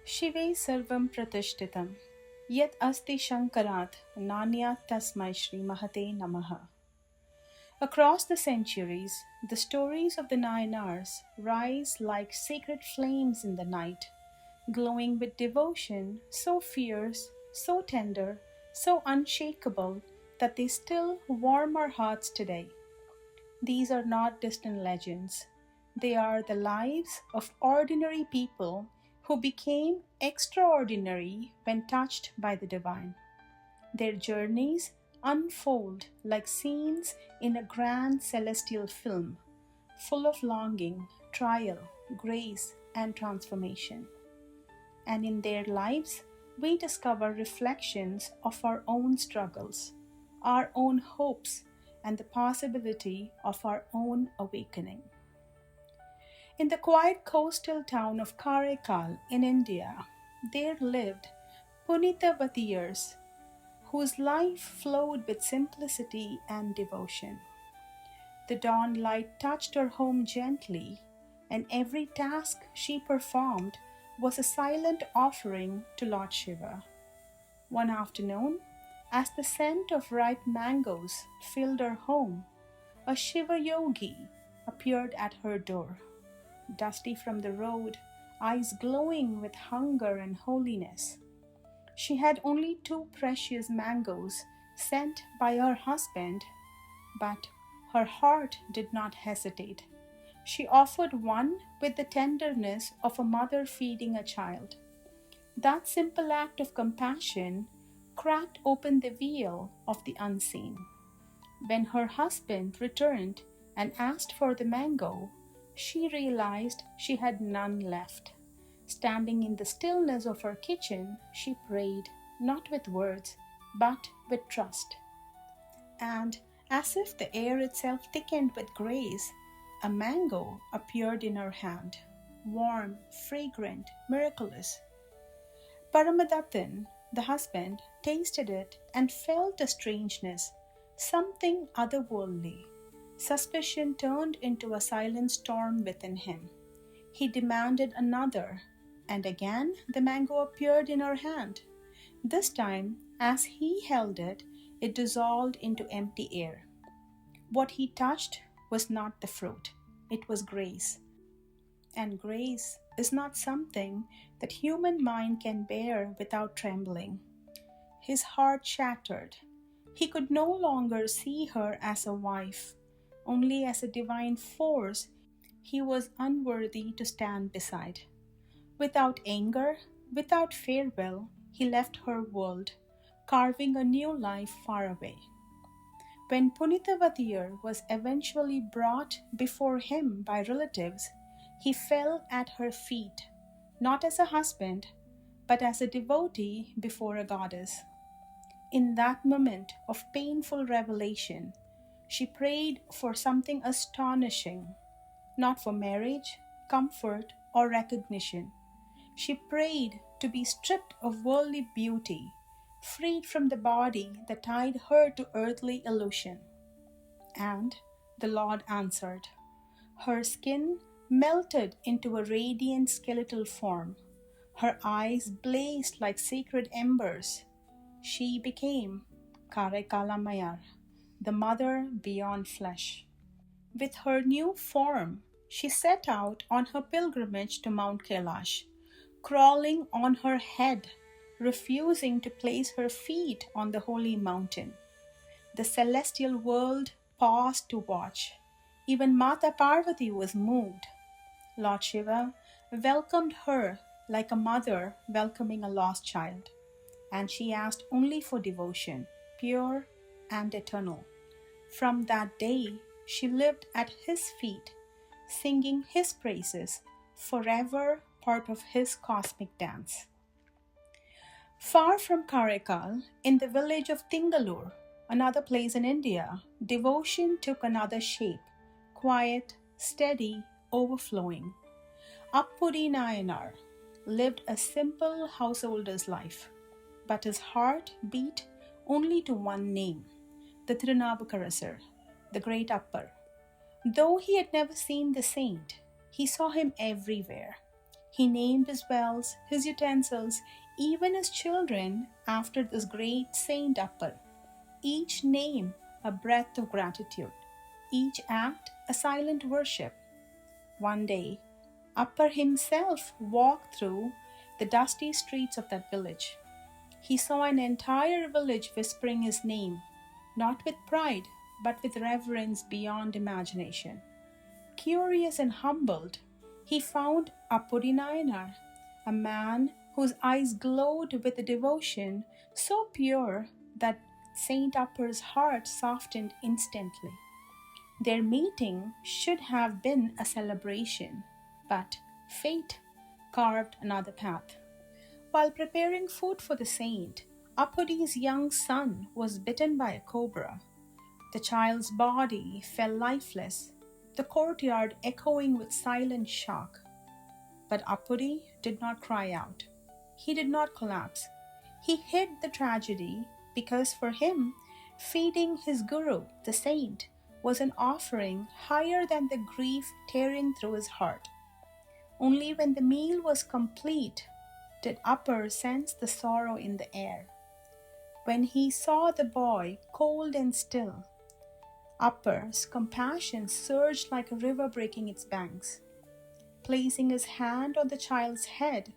शिवे सर्वं प्रतिष्ठितं यत् अस्ति शङ्करात् नान्यात् तस्मै श्रीमहते नमः. Across the centuries, the stories of the Nayanars rise like sacred flames in the night, glowing with devotion so fierce, so tender, so unshakable that they still warm our hearts today. These are not distant legends. They are the lives of ordinary people who became extraordinary when touched by the divine. Their journeys unfold like scenes in a grand celestial film, full of longing, trial, grace, and transformation. And in their lives, we discover reflections of our own struggles, our own hopes, and the possibility of our own awakening. In the quiet coastal town of Karaikal in India, there lived Punitavadiyars, whose life flowed with simplicity and devotion. The dawn light touched her home gently, and every task she performed was a silent offering to Lord Shiva. One afternoon, as the scent of ripe mangoes filled her home, a Shiva yogi appeared at her door, dusty from the road, eyes glowing with hunger and holiness. She had only 2 precious mangoes sent by her husband, but her heart did not hesitate. She offered one with the tenderness of a mother feeding a child. That simple act of compassion cracked open the veil of the unseen. When her husband returned and asked for the mango, she realized she had none left. Standing in the stillness of her kitchen, she prayed, not with words, but with trust. And as if the air itself thickened with grace, a mango appeared in her hand, warm, fragrant, miraculous. Paramadatan, the husband, tasted it and felt a strangeness, something otherworldly. Suspicion turned into a silent storm within him. He demanded another, and again the mango appeared in her hand. This time, as he held it, it dissolved into empty air. What he touched was not the fruit, it was grace. And grace is not something that human mind can bear without trembling. His heart shattered. He could no longer see her as a wife, only as a divine force he was unworthy to stand beside. Without anger, without farewell, he left her world, carving a new life far away. When Punitavadiyar was eventually brought before him by relatives, he fell at her feet, not as a husband, but as a devotee before a goddess. In that moment of painful revelation, she prayed for something astonishing, not for marriage, comfort, or recognition. She prayed to be stripped of worldly beauty, freed from the body that tied her to earthly illusion. And the Lord answered. Her skin melted into a radiant skeletal form. Her eyes blazed like sacred embers. She became Karaikal Ammaiyar, the mother beyond flesh. With her new form, she set out on her pilgrimage to Mount Kailash, crawling on her head, refusing to place her feet on the holy mountain. The celestial world paused to watch. Even Mata Parvati was moved. Lord Shiva welcomed her like a mother welcoming a lost child, and she asked only for devotion, pure and eternal. From that day, she lived at his feet, singing his praises, forever part of his cosmic dance. Far from Karaikal, in the village of Tingalur, another place in India, devotion took another shape, quiet, steady, overflowing. Appuddi Nayanar lived a simple householder's life, but his heart beat only to one name, the Tiruneelanakka, the great Upper. Though he had never seen the saint, he saw him everywhere. He named his wells, his utensils, even his children after this great saint Appar. Each name a breath of gratitude, each act a silent worship. One day, Appar himself walked through the dusty streets of that village. He saw an entire village whispering his name, not with pride, but with reverence beyond imagination. Curious and humbled, he found Appuddi Nayanar, a man whose eyes glowed with a devotion so pure that Saint Appar's heart softened instantly. Their meeting should have been a celebration, but fate carved another path. While preparing food for the saint, Appuddi's young son was bitten by a cobra. The child's body fell lifeless, the courtyard echoing with silent shock. But Appuddi did not cry out. He did not collapse. He hid the tragedy because for him, feeding his guru, the saint, was an offering higher than the grief tearing through his heart. Only when the meal was complete did Appar sense the sorrow in the air. When he saw the boy cold and still, Appar's compassion surged like a river breaking its banks. Placing his hand on the child's head,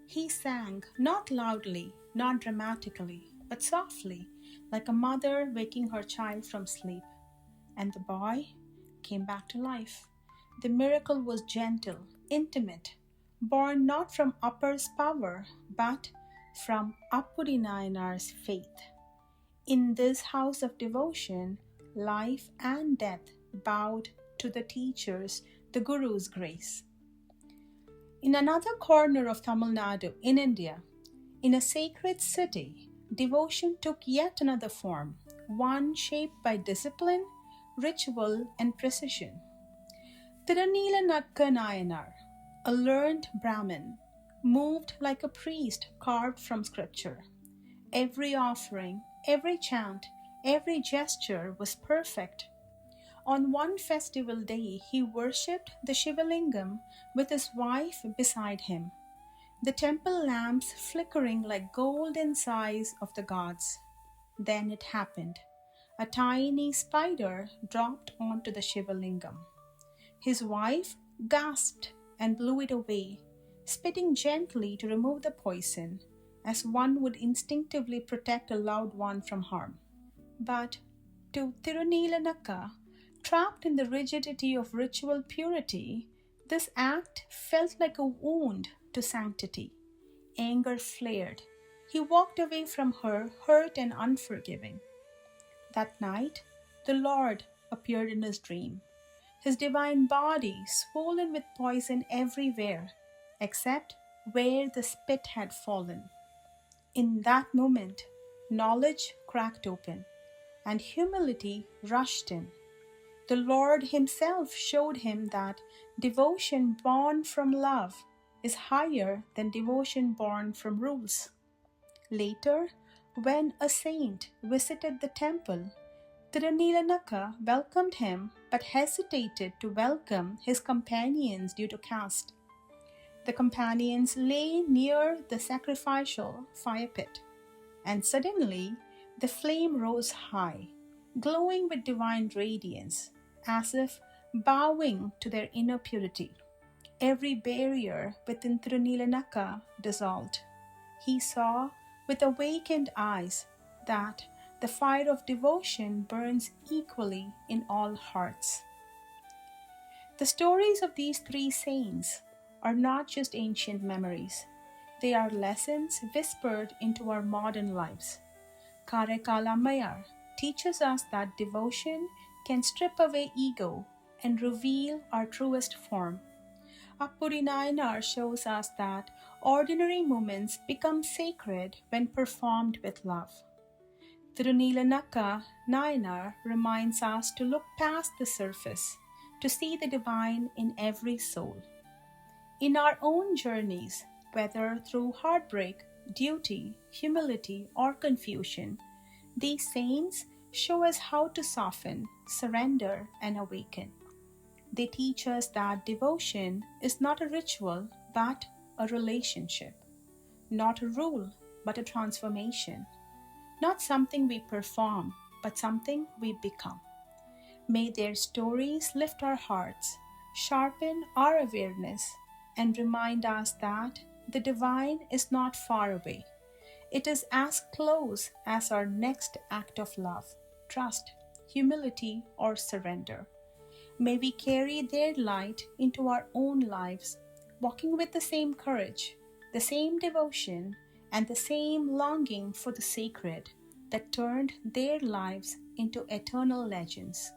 he sang, not loudly, not dramatically, but softly, like a mother waking her child from sleep. And the boy came back to life. The miracle was gentle, intimate, born not from Appar's power, but from Appuddi Nayanar's faith. In this house of devotion, life and death bowed to the teacher's, the Guru's grace. In another corner of Tamil Nadu, in India, in a sacred city, devotion took yet another form, one shaped by discipline, ritual, and precision. Tiruneelanakka Nayanar, a learned Brahmin, moved like a priest carved from scripture. Every offering, every chant, every gesture was perfect. On one festival day, he worshipped the Shivalingam with his wife beside him, the temple lamps flickering like golden sighs of the gods. Then it happened. A tiny spider dropped onto the Shivalingam. His wife gasped and blew it away, spitting gently to remove the poison, as one would instinctively protect a loved one from harm. But to Tiruneelanakka, trapped in the rigidity of ritual purity, this act felt like a wound to sanctity. Anger flared. He walked away from her, hurt and unforgiving. That night, the Lord appeared in his dream, his divine body swollen with poison everywhere, except where the spit had fallen. In that moment, knowledge cracked open, and humility rushed in. The Lord himself showed him that devotion born from love is higher than devotion born from rules. Later, when a saint visited the temple, Tiruneelanakka welcomed him but hesitated to welcome his companions due to caste. The companions lay near the sacrificial fire pit, and suddenly the flame rose high, glowing with divine radiance, as if bowing to their inner purity. Every barrier within Tiruneelanakka dissolved. He saw with awakened eyes that the fire of devotion burns equally in all hearts. The stories of these three saints are not just ancient memories. They are lessons whispered into our modern lives. Karaikal Ammaiyar teaches us that devotion can strip away ego and reveal our truest form. Appuddi Nayanar shows us that ordinary moments become sacred when performed with love. Tiruneelanakka Nayanar reminds us to look past the surface, to see the divine in every soul. In our own journeys, whether through heartbreak, duty, humility, or confusion, these saints show us how to soften, surrender, and awaken. They teach us that devotion is not a ritual, but a relationship, not a rule, but a transformation, not something we perform, but something we become. May their stories lift our hearts, sharpen our awareness, and remind us that the divine is not far away. It is as close as our next act of love, trust, humility, or surrender. May we carry their light into our own lives, walking with the same courage, the same devotion, and the same longing for the sacred that turned their lives into eternal legends.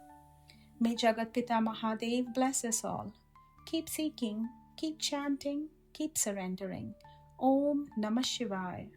May Jagat Pita Mahadev bless us all. Keep seeking, keep chanting, keep surrendering. Om Namah Shivaya.